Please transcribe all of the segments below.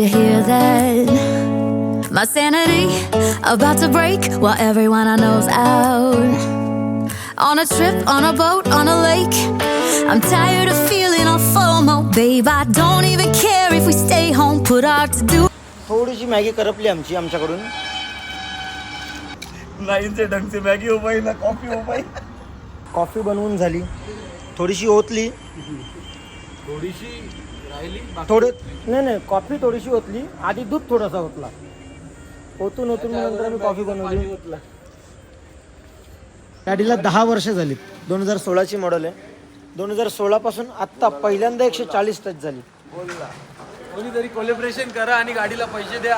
you hear that? My sanity about to break while everyone I know's out. On a trip, on a boat, on a lake. I'm tired of feeling all FOMO, babe. I don't even care if we stay home, put our to do. थोडीशी Maggi करपली आमच्याकडून. लाईनचे ढंग से Maggi हो पाई ना coffee हो पाई. Coffee बनवून झाली, थोडीशी ओतली, थोडीशी राहिली. नाही कॉफी थोडीशी ओतली, आधी दूध थोडासा ओतला, ओतून नंतर मी कॉफी बनवली. गाडीला 10 वर्ष झाली, 2016ची मॉडेल आहे. 2016 पासून आत्ता पहिल्यांदा 140 टच झाली. कोणीतरी कोलॅबोरेशन करा आणि गाडीला पैसे द्या.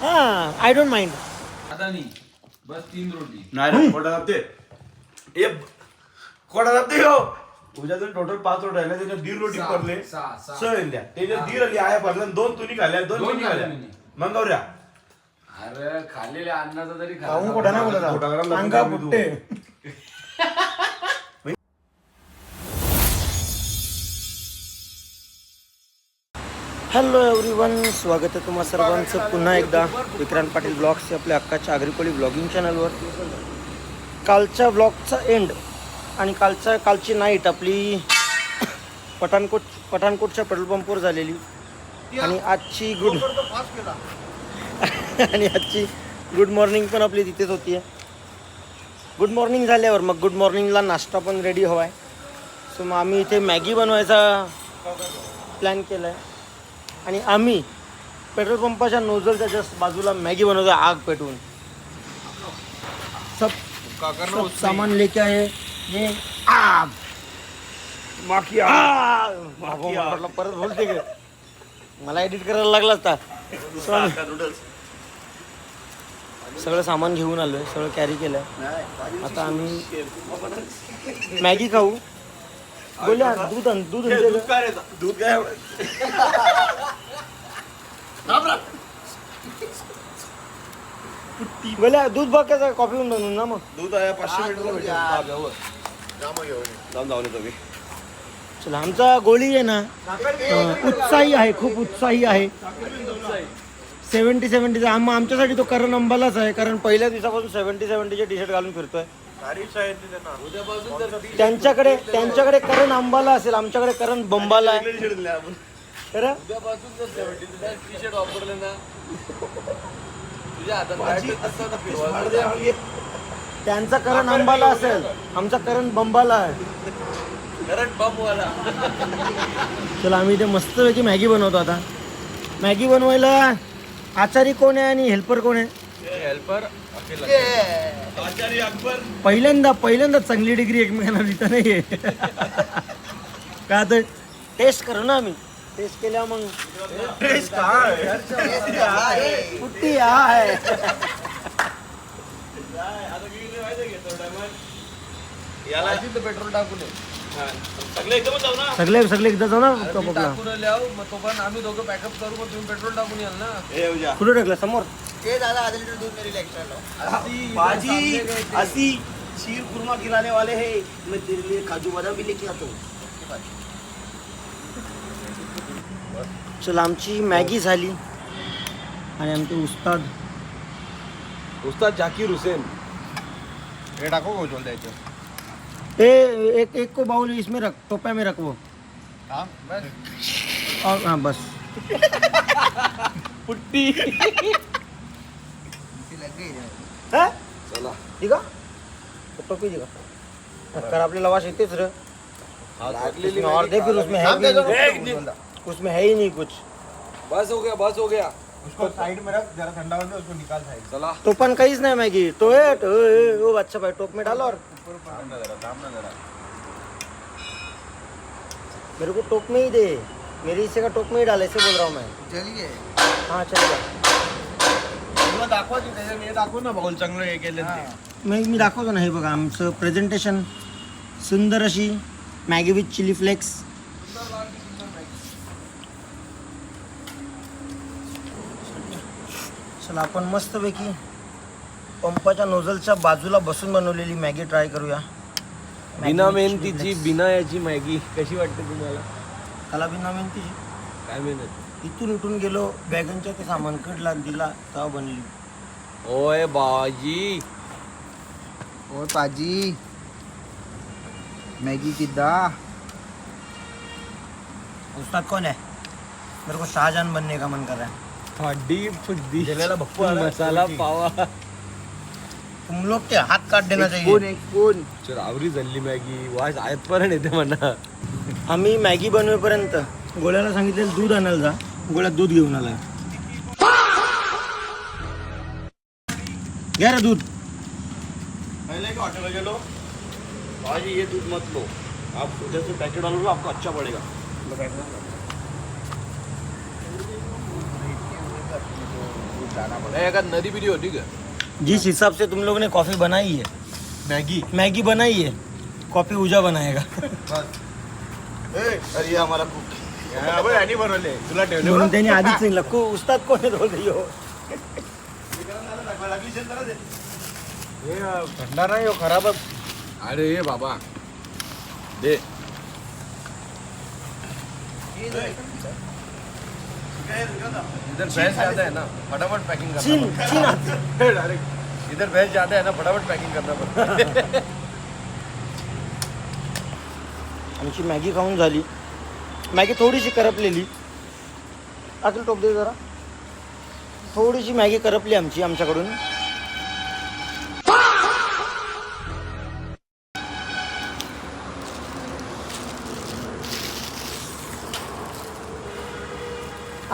हां, आय डोंट माइंड. आता नाही बस 3 रोटी. नाही कोडा जाते कोडा जाते हो. तुझ्यातून टोटल 5 रोटी आहे ना, त्याच्यात 1.5 रोटी पडले. सळल्या त्याच्यात 1.5 आली आहे पडला, 2 तुनी खाल्ल्या, 2 मी खाल्ल्या. मंगवऱ्या अरे खाल्लेल्या अन्नाचा तरी खाऊन कोडा नाही बोलत, अंगा फुटते. हॅलो एव्हरीवन, स्वागत आहे तुम्हा सर्वांचं पुन्हा एकदा विक्रांत पाटील ब्लॉग्स आपल्या हक्काच्या आगरीकोळी ब्लॉगिंग चॅनलवर. कालच्या ब्लॉगचा एंड आणि कालची नाईट आपली पठाणकोटच्या पेट्रोल पंपवर झालेली आणि आजची गुड मॉर्निंग पण आपली तिथेच होती आहे. गुड मॉर्निंग झाल्यावर मग गुड मॉर्निंगला नाश्ता पण रेडी हवा आहे. सो मग आम्ही इथे मॅगी बनवायचा प्लॅन केला आहे आणि आम्ही पेट्रोल पंपाच्या नोझलच्या जस्ट बाजूला मॅगी बनवतो आग पेटवून. सब सामान लेके आहे. ये आग माखी आग परत बोलते का, मला एडिट करायला लागला असता. सगळं सामान घेऊन आलोय, सगळं कॅरी केलंय. आता आम्ही मॅगी खाऊ. बोलल्या दूध काय बोल्या दूध बघ कसं कॉफी बनवून ना. मग दूध आहे 500 मीटरला भेटेल. जाऊन येतो मी. चला, आमचा गोळी आहे ना उत्साही आहे, खूप उत्साही आहे. 70 आमच्यासाठी तो करण अंबालाच आहे, कारण पहिल्या दिवसापासून 70चे टी शर्ट घालून फिरतोय. त्यांच्याकडे करण अंबाला असेल, आमच्याकडे करण बंबाला आहे. खरं त्यांचा करण अंबाला असेल, आमचा करण बंबाला आहे. चला, आम्ही इथे मस्तपैकी मॅगी बनवतो. आता मॅगी बनवायला आचारी कोण आहे आणि हेल्पर कोण आहे? हेल्पर पहिल्यांदा चांगली डिग्री एकमेकांना देता नाहीये का. तर टेस्ट करू ना, आम्ही टेस्ट केल्या मग कुठे आहे. पेट्रोल टाकून सगळे एकदा जाऊ ना. तो पण आम्ही दोघं पॅकअप करू, मग तुम्ही पेट्रोल टाकून याल ना. कुठे टाकलं? समोर. ते दादा आधे लीटर दूध मेरे लिए एक्स्ट्रा लो. बाजी असी शीर कुरमा खिलाने वाले हैं, मैं तेरे लिए काजू बादाम भी लेके आता हूँ. चला, आमची मॅगी झाली आणि आमचे उस्ताद जाकीर हुसैन हे टाको को बोल द्यायचं. एक को बाउल इसमें रख, टोपा में रख वो. और हाँ बस पुट्टी है. चला ठीक है, टोपी दिखा कर. आपल्याला वास येतेच रे. और देख फिर उसमें है ही नहीं कुछ. बस हो गया. उसको साइड में रख, जरा ठंडा होने उसको निकाल साइड. चला, तो पण काहीच नाही मॅगी. तो वो अच्छा भाई टोप में डालो और मेरे को टोप में ही दे. मेरे हिस्से का टोप में ही डाल, ऐसे बोल रहा हूँ मैं. चलिए हाँ चलेगा. तुला दाखवा की त्याच्या मी दाखव ना बाउल चांगलं हे केलं ते. मी दाखवतो ना. हे बघा आमचं प्रेझेंटेशन. सुंदर अशी मॅगी विथ चिली फ्लेक्स. चला, आपण मस्तपैकी पंपाच्या नोझलच्या बाजूला बसून बनवलेली मॅगी ट्राय करूया. बिना मेहनतीची बिना याची मॅगी कशी वाटते तुम्हाला? त्याला बिना मेहनतीची काय मेहनत इथून उठून गेलो बॅगनच्या ते सामान कडला दिला तेव्हा बनली. ओय बाजी ओ पाजी मैगी किद्दा उस्ताद कौन है? मेरे को शाहजहान बनने का मन कर रहा है. हड्डी फुड्डी मसाला पावा तुम लोग के हाथ काट देना कोण चाहिए. एक कोण चल आवरी झाली मॅगी वाज आहेत पर्यंत येते म्हणा. आम्ही मॅगी बनवेपर्यंत गोळ्याला सांगितलेलं दूध आणायला जा. गोळ्यात दूध घेऊन आला. घ्या रे दूध. पहले एक होटल में गेलो भाजी ये दूध मत लो आप उधर से पैकेट डालो लो आपको अच्छा पड़ेगा. एका नदी बिदी होती का जिस हिसाब से तुम लोगों ने कॉफी बनाई है, मैगी बनाई है, कॉफी उजा बनाएगा. अरे ये हमारा कुक यानी बनवले तुला ठेवले म्हणून त्यांनी आधीच सांगितलं को उस्ताद कोण आहे बोलतो ह्यो. थंडा नाही हो खराबच. अरे ये बाबा दे इधर भैंस ज्यादा है ना फटाफट पैकिंग करना चीन चीन डायरेक्ट इधर भैंस ज्यादा है ना फटाफट पैकिंग करना पड़ता. आमची मॅगी खाऊन झाली. मॅगी थोडीशी करपलेली. अखिल टोप दे जरा. थोडीशी मॅगी करपली आमच्याकडून.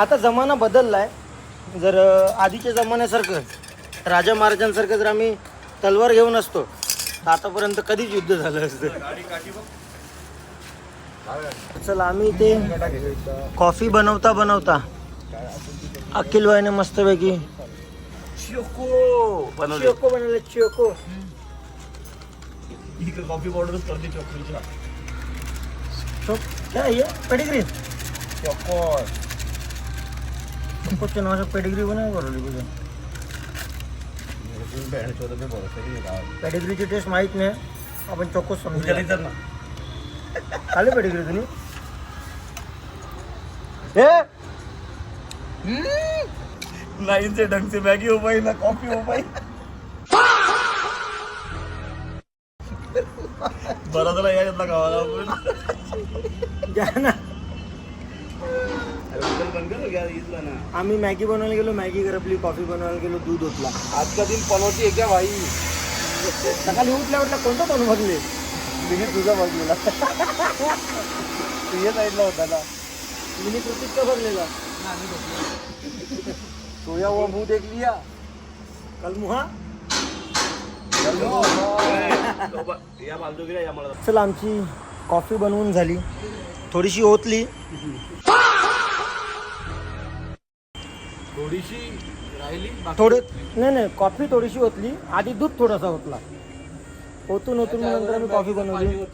आता जमाना बदललाय. जर आधीच्या जमान्यासारखं राजा महाराजांसारखं जर आम्ही तलवार घेऊन असतो तर आतापर्यंत कधीच युद्ध झालं असतं. चला आम्ही ते कॉफी बनवता बनवता अखिल भाईने मस्तपैकी चोको बनवले. चोको कॉफी पाउडर कर दी चॉकलेटचा क्या है ये? पेडिग्री चोकोच्या नावाचं पेडिग्री बनव करू. पेडिग्रीची टेस्ट माहीत नाही. आपण चोकोच समजू ना. खाली पेडिग्री तुम्ही ना इनसे ढंग से मैगी हो पाई ना कॉफी हो पाई. बरा झाला याच्यातला गावाला घ्या ना. बंद कर गया इथला ना. आम्ही मॅगी बनवायला गेलो. मॅगी करपली. कॉफी बनवायला गेलो. दूध ओतला. आज का दिन पनौती है क्या भाई. सकाळी उठल्या कोणता तोंड बघले. मी तुझा बघलेला तुझ्या साईडला होता ना. मी कृतीचा बघलेला. सोया वो मुंह देख लिया कल मुहा. या बाजू गेला या मला. चला आमची कॉफी बनवून झाली. थोडीशी ओतली. थोडीशी राहिली थोडे नाही कॉफी थोडीशी ओतली. आधी दूध थोडासा ओतला. ओतून नंतर आम्ही कॉफी बनवली.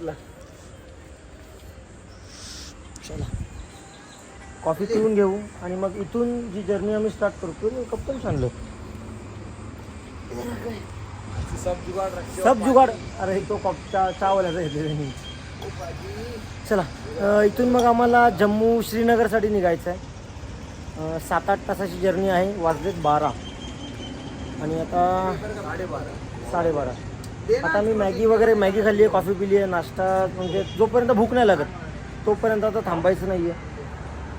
चला कॉफी पिऊन घेऊ आणि मग इथून जी जर्नी आम्ही स्टार्ट करतो मी कप्पन सांगलो. सब जुगाड. अरे तो कॉफीचा चावाल्याचा येते. चला इथून मग आम्हाला जम्मू श्रीनगरसाठी निघायचं आहे. 7-8 तासाची जर्नी आहे. वाजलेत 12 आणि आता 12:30. आता मी मॅगी खाल्ली आहे. कॉफी पिली आहे. नाश्ता म्हणजे जोपर्यंत भूक नाही लागत तोपर्यंत आता थांबायचं नाही आहे.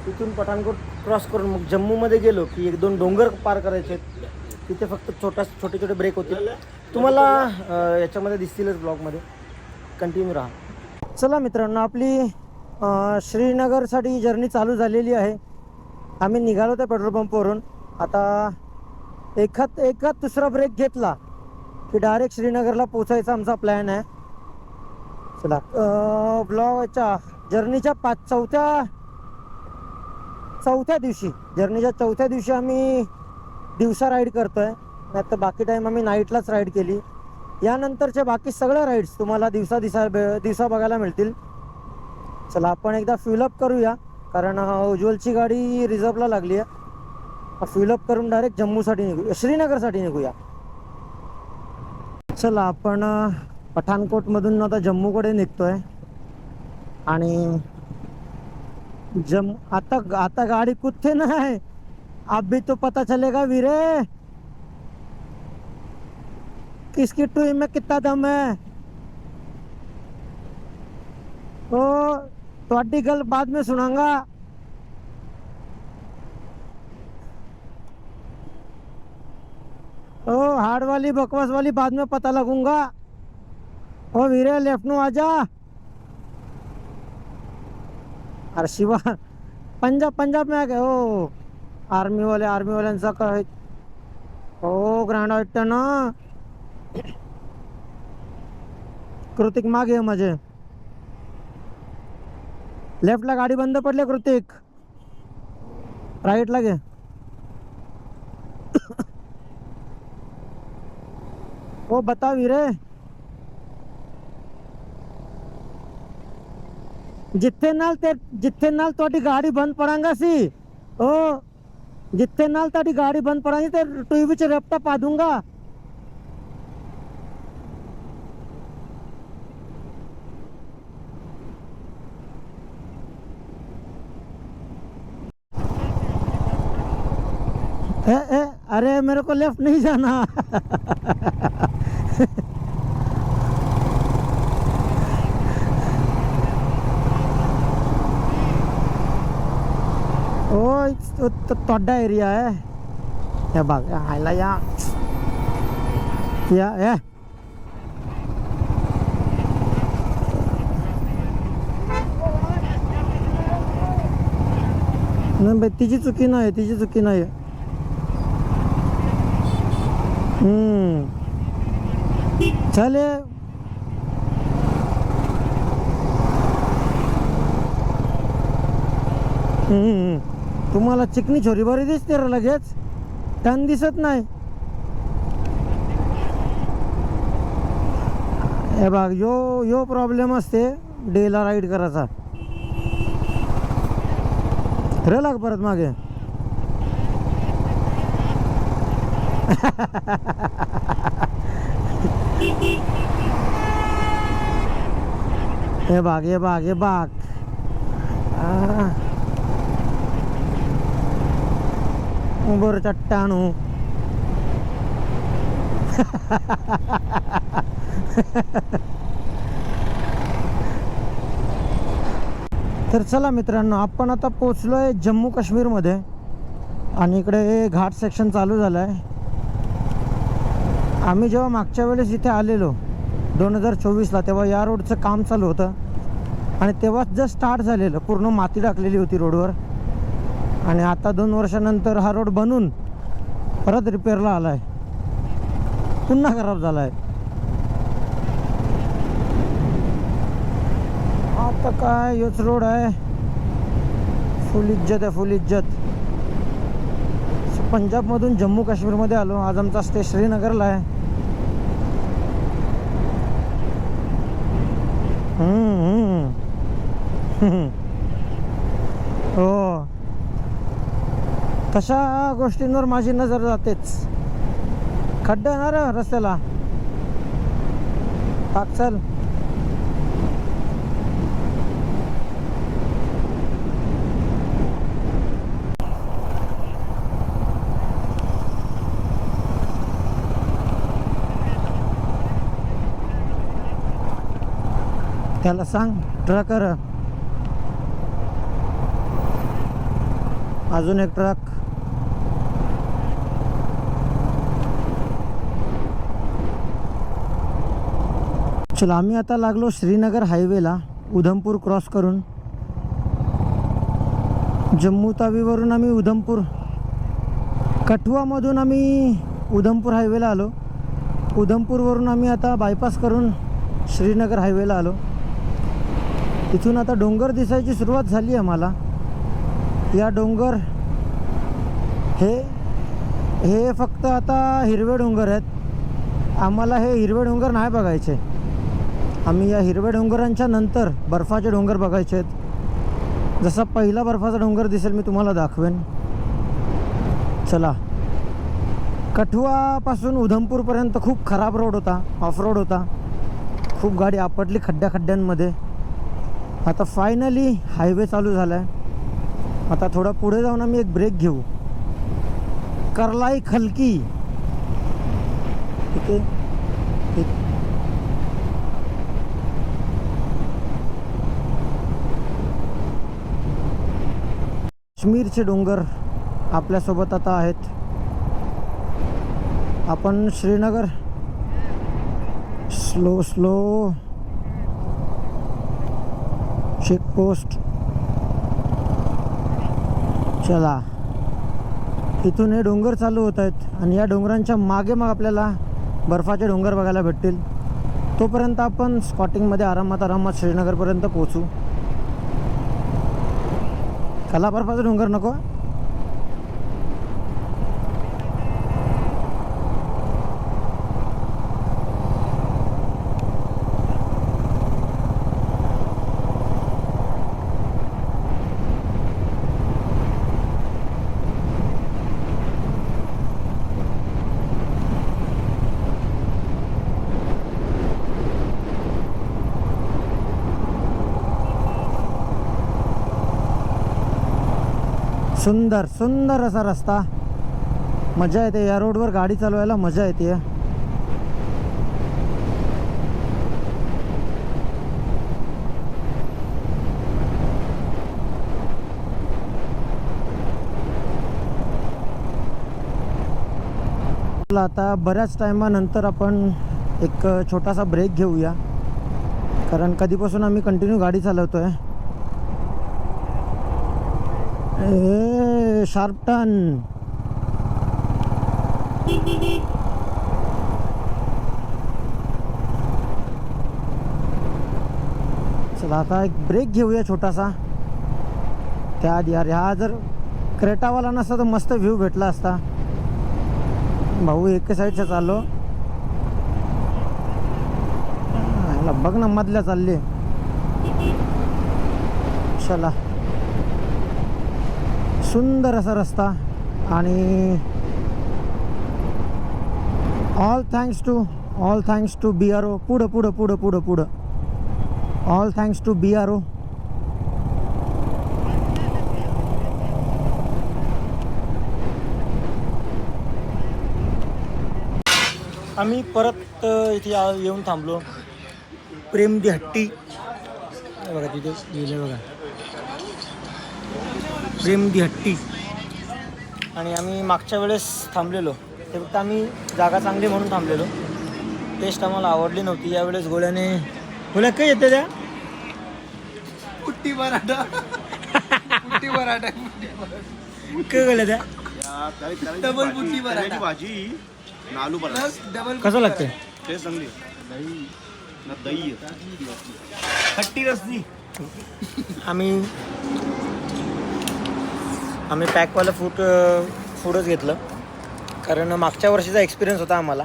तिथून पठाणकोट क्रॉस करून मग जम्मूमध्ये गेलो की 1-2 डोंगर पार करायचे आहेत. तिथे फक्त छोटे ब्रेक होतील. तुम्हाला याच्यामध्ये दिसतीलच ब्लॉगमध्ये. कंटिन्यू राहा. चला मित्रांनो आपली श्रीनगरसाठी जर्नी चालू झालेली आहे. आम्ही निघालो त्या पेट्रोल पंपवरून. आता एखाद दुसरा ब्रेक घेतला की डायरेक्ट श्रीनगरला पोचायचा आमचा प्लॅन आहे. चला ब्लॉगच्या जर्नीच्या चौथ्या दिवशी आम्ही दिवसा राईड करतोय. नाही तर बाकी टाईम आम्ही नाईटलाच राईड केली. यानंतरच्या बाकी सगळ्या राईड्स तुम्हाला दिवसा बघायला मिळतील. चला आपण एकदा फ्युलअप करूया कारण उज्ज्वलची गाडी रिझर्वला लागली आहे. फ्युलअप करून डायरेक्ट श्रीनगरसाठी निघूया. चला आपण पठाणकोटमधून आता जम्मूकडे निघतोय आणि आता गाड़ी कुत्ते ना है, अब भी तो पता चलेगा वीरे किसकी टूई में कितना दम है। ओ थोड़ी गल बाद में सुनाऊंगा। ओ हार्ड वाली बकवास वाली बाद में पता लगूंगा। ओ वीरे लेफ्ट नु आजा। अरे शिवा पंजाब में आ गए। ओ आर्मी वाल्यांचा काय ओ ग्रँड वाटतं ना। कृतिक मागे माझे लेफ्टला गाडी बंद पडली। कृतिक राईटला घे। ओ बता वीरे जिथे नाल तोड़ी गाड़ी बंद पड़ांगा सी। ओ जिथे नाल तोड़ी गाड़ी बंद पड़ांगी ते टूई विच रफ्ता पा दूंगा। अरे मेरे को लेफ्ट नहीं जाना। ओ तो तोड्डा एरिया है। हे बघ हायला या नाही बाई, तिची चुकी नाही। चले तुम्हाला चिकनी छोरी बरी दिसते रे, लगेच टन दिसत नाही। हे बघ यो प्रॉब्लेम असते डेला राईड करायचा। रे लाग परत मागे। हे बाग बर चट्टानू। तर चला मित्रांनो, आपण आता पोचलोय जम्मू काश्मीर मध्ये आणि इकडे घाट सेक्शन चालू झालाय। आम्ही जेव्हा मागच्या वेळेस इथे आलेलो 2024ला, तेव्हा या रोडचं काम चालू होतं आणि तेव्हाच जस्ट स्टार्ट झालेलं, पूर्ण माती टाकलेली होती रोडवर। आणि आता 2 वर्षानंतर हा रोड बनून परत रिपेअरला आलाय, पुन्हा खराब झालाय। आता काय योच रोड आहे, फुल इज्जत। पंजाबमधून जम्मू काश्मीरमध्ये आलो। आज आमचा स्टे श्रीनगरला आहे। हो, तशा गोष्टींवर माझी नजर जातेच। खड्डा आहे ना रे रस्त्याला, टाक चल। त्याला सांग ट्रकर, अजून एक ट्रक। चला आम्ही आता लागलो श्रीनगर हायवेला, उधमपूर क्रॉस करून। जम्मू तावीवरून आम्ही उधमपूर, कठुआमधून आम्ही उधमपूर हायवेला आलो। उधमपूरवरून आम्ही आता बायपास करून श्रीनगर हायवेला आलो। इथून आता डोंगर दिसायची सुरुवात झाली आहे मला। या डोंगर हे फक्त आता हिरवे डोंगर आहेत। आम्हाला हे हिरवे डोंगर नाही बघायचे, आम्ही या हिरव्या डोंगरांच्या नंतर बर्फाचे डोंगर बघायचे आहेत। जसा पहिला बर्फाचा डोंगर दिसेल मी तुम्हाला दाखवेन। चला, कठुआपासून उधमपूरपर्यंत खूप खराब रोड होता, ऑफ रोड होता, खूप गाडी आपटली खड्ड्यांमध्ये। आता फायनली हायवे चालू झाला आहे। आता थोडा पुढे जाऊन आम्ही एक ब्रेक घेऊ. करलाई खलकी ठीक आहे. काश्मीरचे डोंगर आपल्यासोबत आता आहेत. आपण श्रीनगर स्लो स्लो चेकपोस्ट. चला, इथून हे डोंगर चालू होत आहेत आणि या डोंगरांच्या मागे मग आपल्याला बर्फाचे डोंगर बघायला भेटतील. तोपर्यंत आपण स्कॉटिंगमध्ये आरामात श्रीनगरपर्यंत पोहोचू. कला बर्फाचा डोंगर नको. सुंदर सुंदर असा रस्ता. मजा येते या रोडवर गाडी चालवायला, मजा येते. आता बऱ्याच टायमानंतर आपण एक छोटासा ब्रेक घेऊया, कारण कधीपासून आम्ही कंटिन्यू गाडी चालवतोय. Sharp turn. चला आता एक ब्रेक घेऊया छोटासा. त्याआधी यार हा जर क्रेटावाला नसता तर मस्त व्ह्यू भेटला असता. भाऊ एके साईडच्या चाललो. बघ ना मधल्या चालले. चला, सुंदर असा रस्ता. आणि ऑल थँक्स टू BRO. पुढं ऑल थँक्स टू BRO. आम्ही परत इथे येऊन थांबलो. प्रेम दी हट्टी बघा, तिथे लिहिलं बघा, प्रेम दी हट्टी. आणि आम्ही मागच्या वेळेस थांबलेलो ते फक्त आम्ही जागा चांगली म्हणून थांबलेलो. टेस्ट आम्हाला आवडली नव्हती. यावेळेस गोळ्या काय येते त्या पुट्टी पराठा काय गोळ्या त्या डबल पुट्टी पराठा भाजी आलू डबल. कसं लागते? टेस्ट चांगली. दही खट्टी रसनी. आम्ही पॅकवालं फूडच घेतलं, कारण मागच्या वर्षीचा एक्सपिरियन्स होता आम्हाला.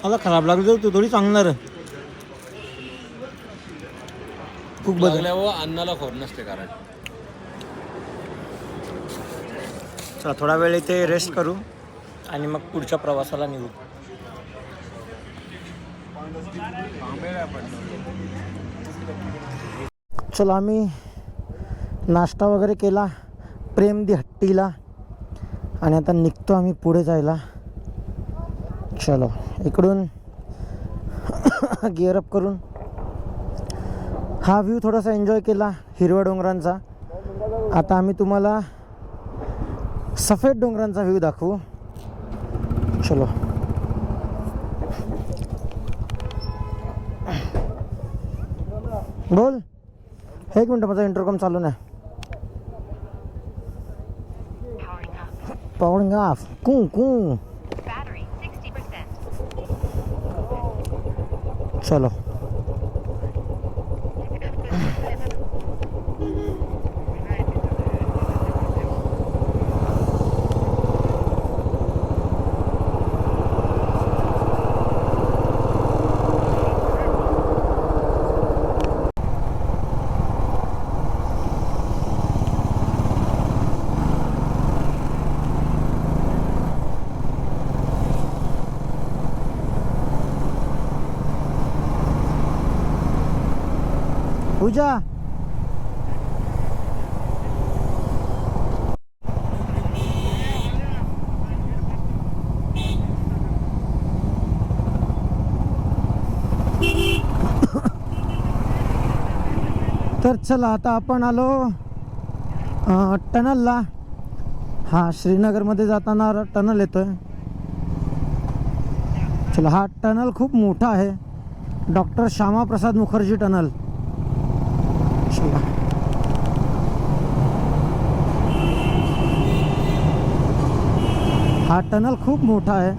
मला खराब लागलं तर थोडी सांगणार. खूप लागल्यावर अन्नाला खोड नसते कारण. चला थोडा वेळ इथे रेस्ट करू आणि मग पुढच्या प्रवासाला निघू. चला, आम्ही नाश्ता वगैरे केला प्रेम दी हट्टीला आणि आता निघतो आम्ही पुढे जायला. चलो, इकडून गिअरअप करून हा व्ह्यू थोडासा एन्जॉय केला हिरव्या डोंगरांचा. आता आम्ही तुम्हाला सफेद डोंगरांचा व्ह्यू दाखवू. चलो, बोल. एक मिनटं, माझा इंटरकॉम चालू नाही. Powering off. कू कू. चलो, पूजा तर चला आता आपण आलो टनलला. हा श्रीनगरमध्ये जाताना टनल येतोय. चला, हा टनल खूप मोठा आहे, डॉक्टर श्यामाप्रसाद मुखर्जी टनल. चला, हा टनल खूप मोठा आहे.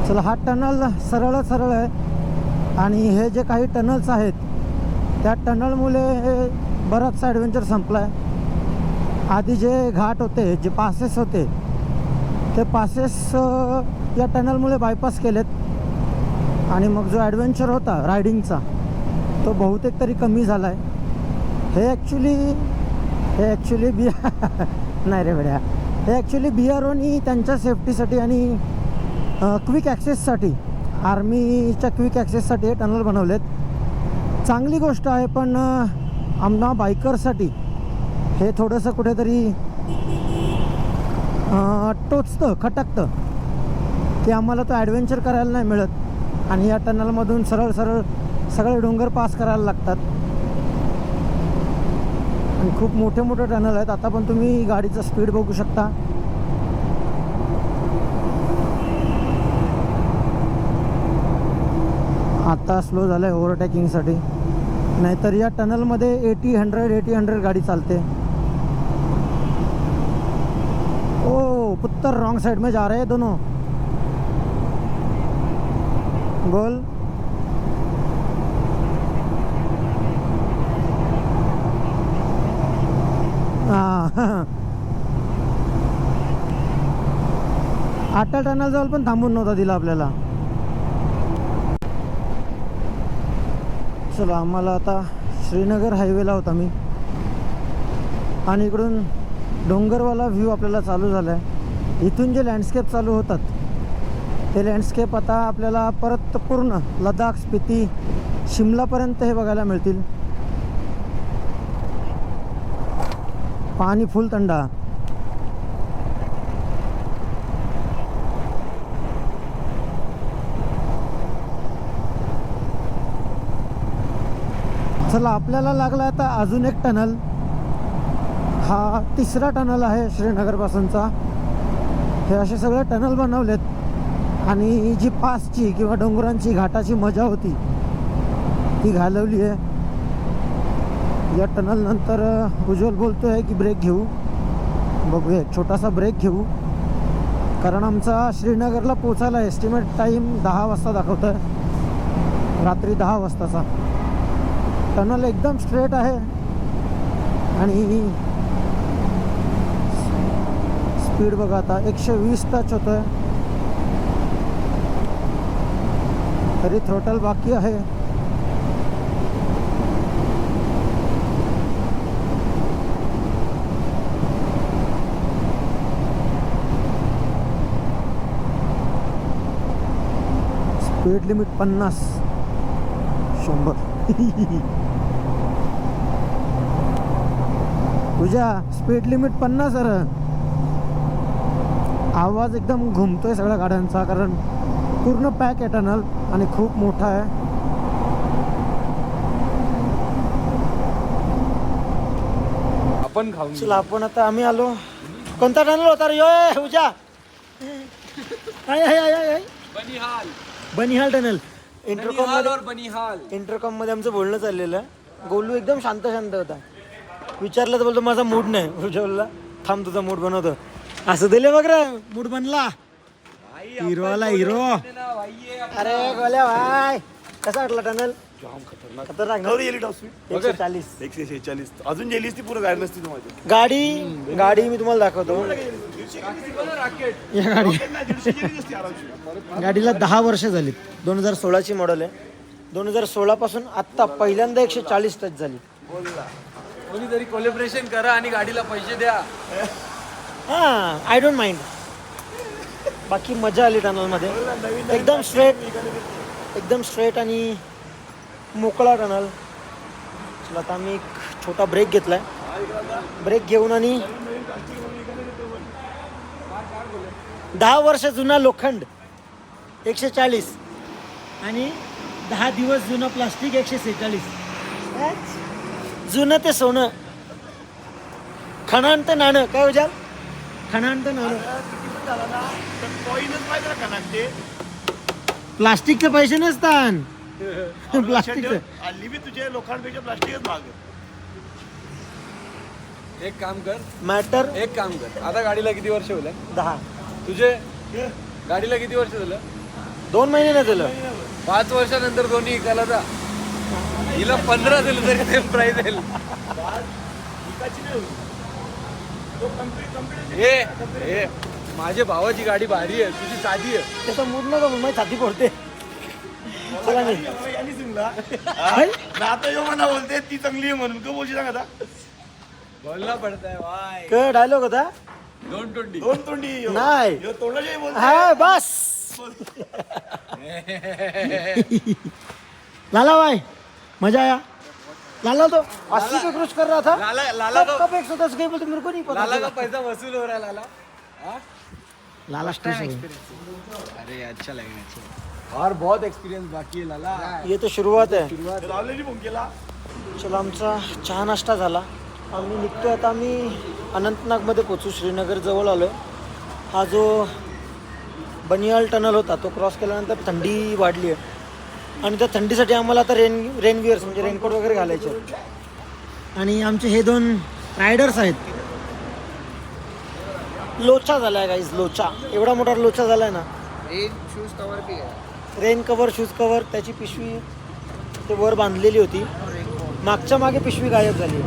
चला, हा टनल सरळ आहे आणि हे जे काही टनल्स आहेत त्या टनलमुळे बराचसा ॲडव्हेंचर संपला आहे. आधी जे घाट होते, जे पासेस होते, ते पासेस या टनलमुळे बायपास केलेत आणि मग जो ॲडव्हेंचर होता रायडिंगचा तो बहुतेक तरी कमी झाला आहे. हे ॲक्च्युली नाही रे बेड्या, हे ॲक्च्युली BROनी त्यांच्या सेफ्टीसाठी आणि क्विक ॲक्सेससाठी, आर्मीच्या क्विक ॲक्सेससाठी हे टनल बनवलेत. चांगली गोष्ट आहे, पण आम्हाला बायकरसाठी हे थोडंसं कुठेतरी टोचतं, खटकतं की आम्हाला तो ॲडव्हेंचर करायला नाही मिळत आणि या टनलमधून सरळ सगळे डोंगर पास करायला लागतात आणि खूप मोठे टनल आहेत. आता पण तुम्ही गाडीचा स्पीड बघू शकता. आता स्लो झालं आहे ओव्हरटेकिंगसाठी, नाहीतर या टनलमध्ये 80-100 गाडी चालते. ओ पुत्तर, रॉन्ग साइड में जा रहे हैं दोनों. बोल. हां, अटल टनल जवळ पण थांबून नव्हता दिला आपल्याला. चला, आम्हाला आता श्रीनगर हायवेला होता मी आणि इकडून डोंगरवाला व्ह्यू आपल्याला चालू झाला आहे. इथून जे लँडस्केप चालू होतात ते लँडस्केप आता आपल्याला परत पूर्ण लडाख, स्पिती, शिमलापर्यंत हे बघायला मिळतील. पाणी फुल थंड. चला, आपल्याला लागला आता अजून एक टनल. हा तिसरा टनल आहे श्रीनगरपासूनचा. हे असे सगळे टनल बनवलेत आणि जी पासची किंवा डोंगरांची घाटाची मजा होती ती घालवली आहे. या टनल नंतर उज्ज्वल बोलतो आहे की ब्रेक घेऊ. बघूया, एक छोटासा ब्रेक घेऊ, कारण आमचा श्रीनगरला पोचायला एस्टिमेट टाईम 10 वाजता दाखवतो आहे, रात्री 10 वाजताचा. टनल एकदम स्ट्रेट आहे आणि स्पीड बघा आता 120 टच होतोय, तरी थ्रोटल बाकी आहे. Speed limit 50, 100. तुझ्या स्पीड लिमिट 50 सर. आवाज एकदम घुमतोय सगळ्या गाड्यांचा, कारण पूर्ण पॅक आहे टनल आणि खूप मोठा आहे. आपण खाऊन चला, आपण आता आम्ही आलो. कोणता टनल होता रे यो उजा? बनिहाल टनल. इंटरकॉम मध्ये आमचं बोलणं चाललेलं. गोलू एकदम शांत होता. विचारलं तर बोलतो माझा मूड नाही. बोलला थांब तुझा मूड बनवतो. असं दिले बघ रे, मूड बनला. हिरो आला, हिरो. अरे गोल्या भाई, कसा वाटला टनल? खतरनाक. 146 अजून गेलीस ती पुढे जायला नसती तुम्हाला. गाडी मी तुम्हाला दाखवतो. या गाडीला 10 वर्ष झाली. 2016ची मॉडेल आहे. 2016 पासून आत्ता पहिल्यांदा 140 टच झाली. कोणीतरी कोलॅबोरेशन करा आणि गाडीला पैसे द्या. हां, आय डोंट माइंड. बाकी मजा आली टनलमध्ये. एकदम स्ट्रेट आणि मोकळा टनल. चला, आता आम्ही एक छोटा ब्रेक घेतलाय. ब्रेक घेऊन आणि 10 वर्ष जुना लोखंड 140 आणि 10 दिवस जुनं प्लास्टिक 146. जुनं ते सोनं, खणान ते नाणं. काय उजाल? खणान ते नाणं. कॉईनच पाहिजे ना कनाक ते प्लास्टिकचे पैसे नसतात. प्लास्टिकचे हल्ली बी तुझे लोकांपेक्षा प्लास्टिकच महाग आहे. एक काम कर, मॅटर एक काम कर. आता गाडीला किती वर्ष होईल 10. तुझे? गाडीला किती वर्ष झालं? 2 महिने नाही झालं. 5 वर्षानंतर दोन्ही इकायला जा. हिला 15 दिलं तरी सेम प्राइस येईल. हे माझ्या भावाची गाडी भारी आहे, तुझी साधी आहे. त्याचा मूड नका माझी छाती पडते. चला नाही आता यो म्हणा बोलते ती चांगली आहे म्हणून का बोलशी सांग आता. बोलना पडताय वाय. काय डायलॉग होता? दोन तोंडी. दोन तोंडी यो. नाही. यो तोंडाचे बोलते. हा बस. लाला भाई मजा आया. लाला तो 80 पे क्रूज कर रहा था. लाला कब 110 गए बोलते मेरे को नहीं पता. लाला का पैसा वसूल हो रहा है लाला. हाँ? लाला स्टेशन. अरे अच्छा लगेगा. और बहुत एक्सपीरियंस बाकी है लाला. ये तो शुरुआत है. लावलेली फोन केला. चला आमचा चहा नाश्ता झाला. आम्ही निघतोय आता. आम्ही अनंतनागमध्ये पोचू. श्रीनगर जवळ आलो आहे. हा जो बनियाल टनल होता तो क्रॉस केल्यानंतर थंडी वाढली आहे आणि त्या थंडीसाठी आम्हाला आता रेनविअर्स म्हणजे रेनकोट वगैरे घालायचे आहेत. आणि आमचे हे 2 रायडर्स आहेत. लोचा झाला आहे गाईज. लोचा एवढा मोठा लोचा झाला आहे ना. शूज कवर भी है. रेन कवर शूज कवर त्याची पिशवी ते वर बांधलेली होती. मागच्या मागे पिशवी गायब झाली.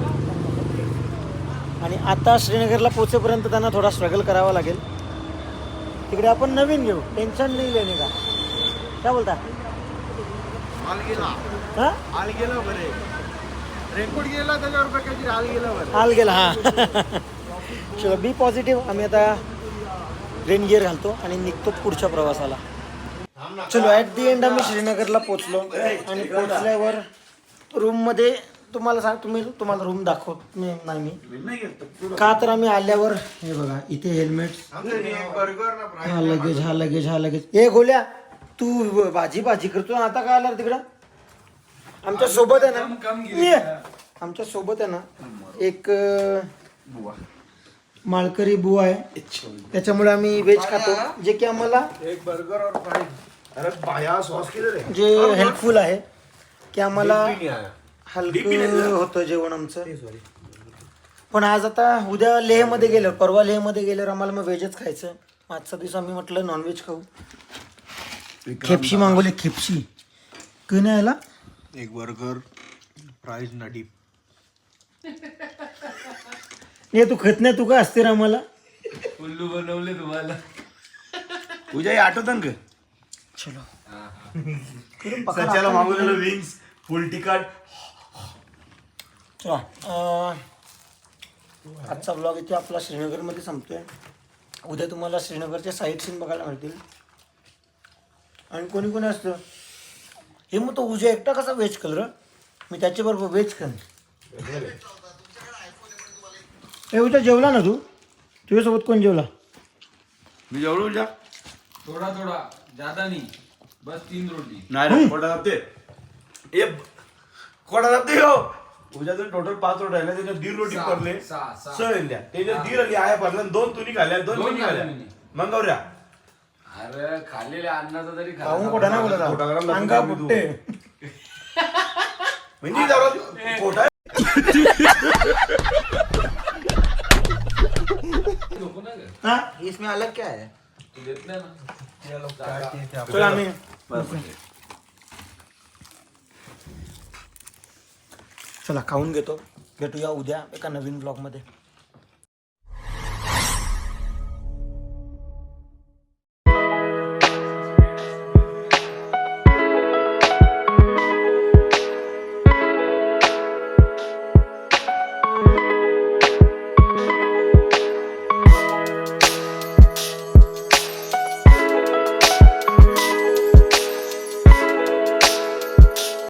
आणि आता श्रीनगरला पोचेपर्यंत त्यांना थोडा स्ट्रगल करावा लागेल. तिकडे आपण नवीन घेऊ. टेन्शन नाही लेणे का. काय बोलता? हाल गेला हां हाल गेला बरे. रेनकोट गेला त्याच्यावर काहीतरी हाल गेला बरं. हाल गेला. हां चलो बी पॉझिटिव्ह. आम्ही आता रेन गिअर घालतो आणि निघतो पुढच्या प्रवासाला. चलो ॲट दी एंड आम्ही श्रीनगरला पोचलो. आणि पोचल्यावर रूममध्ये तुम्हाला रूम दाखवत नाही मी. का तर आम्ही आल्यावर हे बघा इथे हेल्मेट, हा लगेज. हे गोल्या तू भाजी करतो आता काय आला तिकडं. आमच्या सोबत आहे ना, आमच्या सोबत आहे ना एक माळकरी बुवा आहे. त्याच्यामुळे आम्ही व्हेज खातो जे की आम्हाला एक बर्गर और फ्राइज. अरे बाया सॉस किधर आहे. जे हेल्पफुल आहे की आम्हाला हलकं होतं जेवण आमचं. पण आज आता उद्या लेहमध्ये गेल्यावर परवा लेहमध्ये गेल्यावर आम्हाला मग व्हेजच खायचं. आजचा दिवस आम्ही म्हटलं नॉनव्हेज खाऊ. खेपशी मागवले. खेपशी क नाही आला. एक बर्गर फ्राईज नटी. हे तू खत नाही. तू काय असते रे आम्हाला. उल्लू बनवले तुम्हाला. तुझ्या आठवतं का चलो सच्याला मागवलेलं विंग्स फुल तिखट. चला आजचा ब्लॉग इथे आपला श्रीनगरमध्ये संपतोय. उद्या तुम्हाला श्रीनगरचे साईट सीन बघायला मिळतील. आणि कोणी कोणी असतं हे मग तो उद्या एकटा कसा व्हेज कलर. मी त्याच्याबरोबर व्हेज खान. हे उद्या जेवला ना तू. तुझ्यासोबत कोण जेवला. मी जेवढं उद्या थोड़ा ज्यादा नहीं, बस 3 रोटी. नाही कोटा दाबते. ए कोटा दाबते हो. उद्यातून टोटल 5 रोटी आल्या. त्याच्यात 1.5 रोटी पडले. 6 इल्या त्याच्यात 1.5 आली आहे पडल्या. 2 तुम्ही खाल्ल्या 2 मी खाल्ल्या. मग गौऱ्या अरे खाल्लेल्या अन्नाचा तरी खाऊन कोटा नाही बोलत. अंगा फुटते म्हणजे जरा कोटा. हा इसमें अलग क्या है. चला आम्ही चला खाऊन घेतो. भेटूया उद्या एका नवीन ब्लॉगमध्ये.